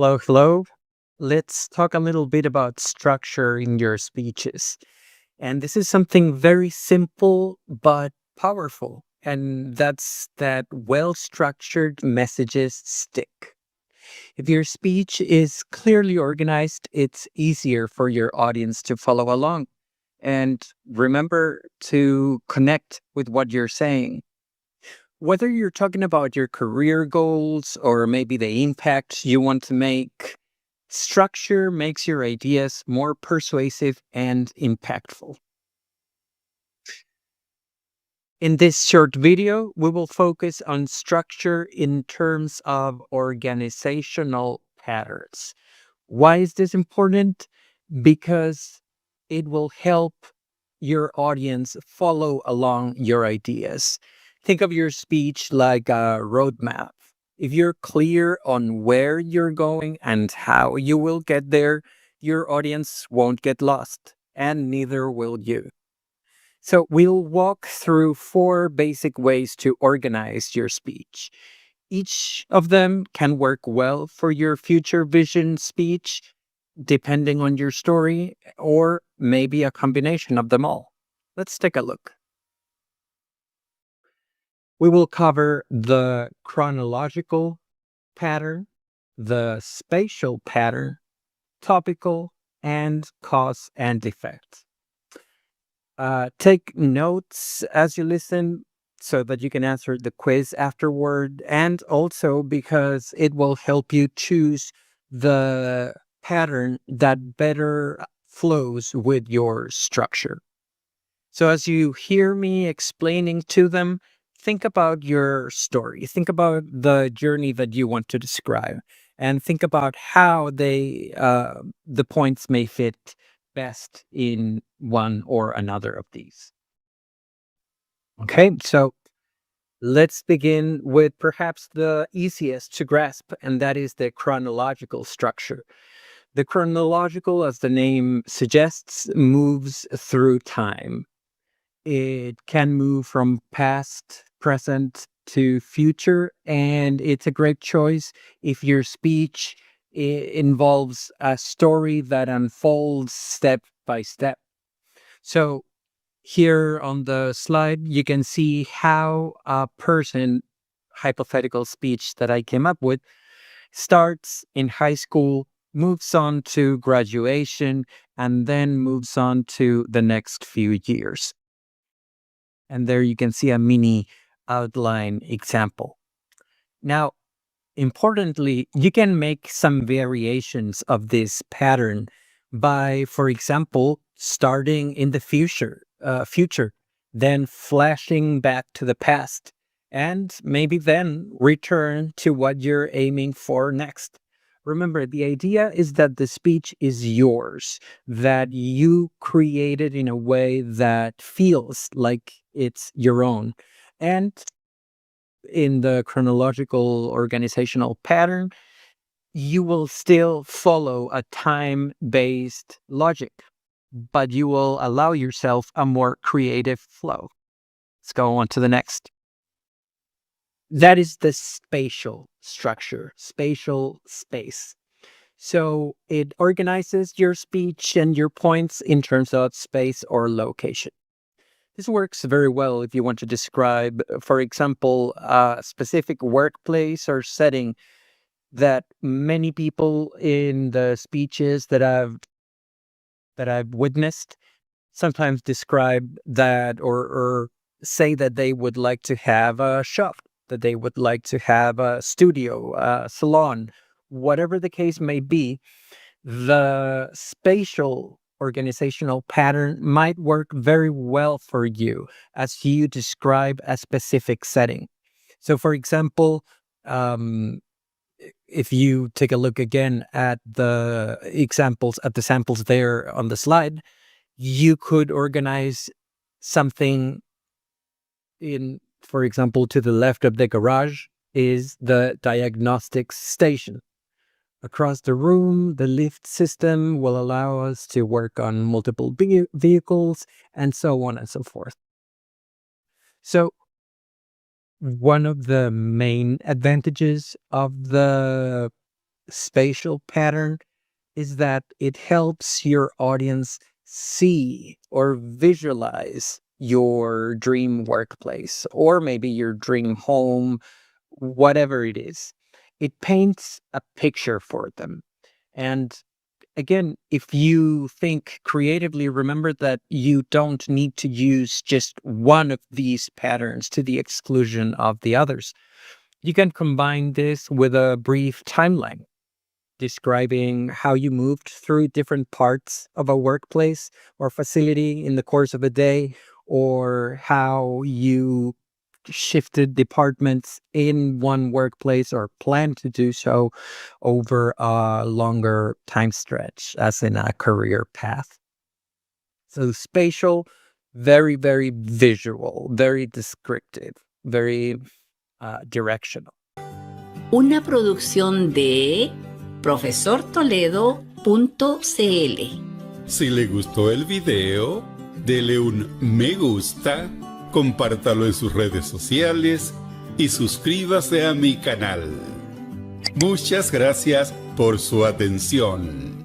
Hello, hello. Let's talk a little bit about structure in your speeches. And this is something very simple but powerful. And that's that well structured messages stick. If your speech is clearly organized, it's easier for your audience to follow along. And remember to connect with what you're saying. Whether you're talking about your career goals or maybe the impact you want to make, structure makes your ideas more persuasive and impactful. In this short video, we will focus on structure in terms of organizational patterns. Why is this important? Because it will help your audience follow along your ideas. Think of your speech like a roadmap. If you're clear on where you're going and how you will get there, your audience won't get lost, and neither will you. So, we'll walk through four basic ways to organize your speech. Each of them can work well for your future vision speech, depending on your story, or maybe a combination of them all. Let's take a look. We will cover the chronological pattern, the spatial pattern, topical, and cause and effect. Take notes as you listen so that you can answer the quiz afterward, and also because it will help you choose the pattern that better flows with your structure. So, as you hear me explaining to them, think about your story, think about the journey that you want to describe, and think about how the points may fit best in one or another of these. Okay, so let's begin with perhaps the easiest to grasp, and that is the chronological structure. The chronological, as the name suggests, moves through time. It can move from past, present to future, and it's a great choice if your speech involves a story that unfolds step by step. So, here on the slide, you can see how a person, hypothetical speech that I came up with, starts in high school, moves on to graduation, and then moves on to the next few years. And there you can see a mini outline example. Now, importantly, you can make some variations of this pattern by, for example, starting in the future, then flashing back to the past, and maybe then return to what you're aiming for next. Remember, the idea is that the speech is yours, that you created in a way that feels like it's your own. And in the chronological organizational pattern, you will still follow a time based logic, but you will allow yourself a more creative flow. Let's go on to the next. That is the spatial structure, spatial space. So it organizes your speech and your points in terms of space or location. This works very well if you want to describe, for example, a specific workplace or setting that many people in the speeches that I've witnessed sometimes describe that or say that they would like to have a shop, that they would like to have a studio, a salon, whatever the case may be. The spatial organizational pattern might work very well for you as you describe a specific setting. So, for example, um, if you take a look again at the examples, at the samples there on the slide, you could organize something in, for example, to the left of the garage is the diagnostics station. Across the room, the lift system will allow us to work on multiple vehicles and so on and so forth. So, one of the main advantages of the spatial pattern is that it helps your audience see or visualize your dream workplace or maybe your dream home, whatever it is. It paints a picture for them. And again, if you think creatively, remember that you don't need to use just one of these patterns to the exclusion of the others. You can combine this with a brief timeline describing how you moved through different parts of a workplace or facility in the course of a day, or how you shifted departments in one workplace or plan to do so over a longer time stretch, as in a career path. So spatial, very, very visual, very descriptive, very directional. Una producción de Profesortoledo.cl. Si le gustó el video, dele un me gusta, compártalo en sus redes sociales y suscríbase a mi canal. Muchas gracias por su atención.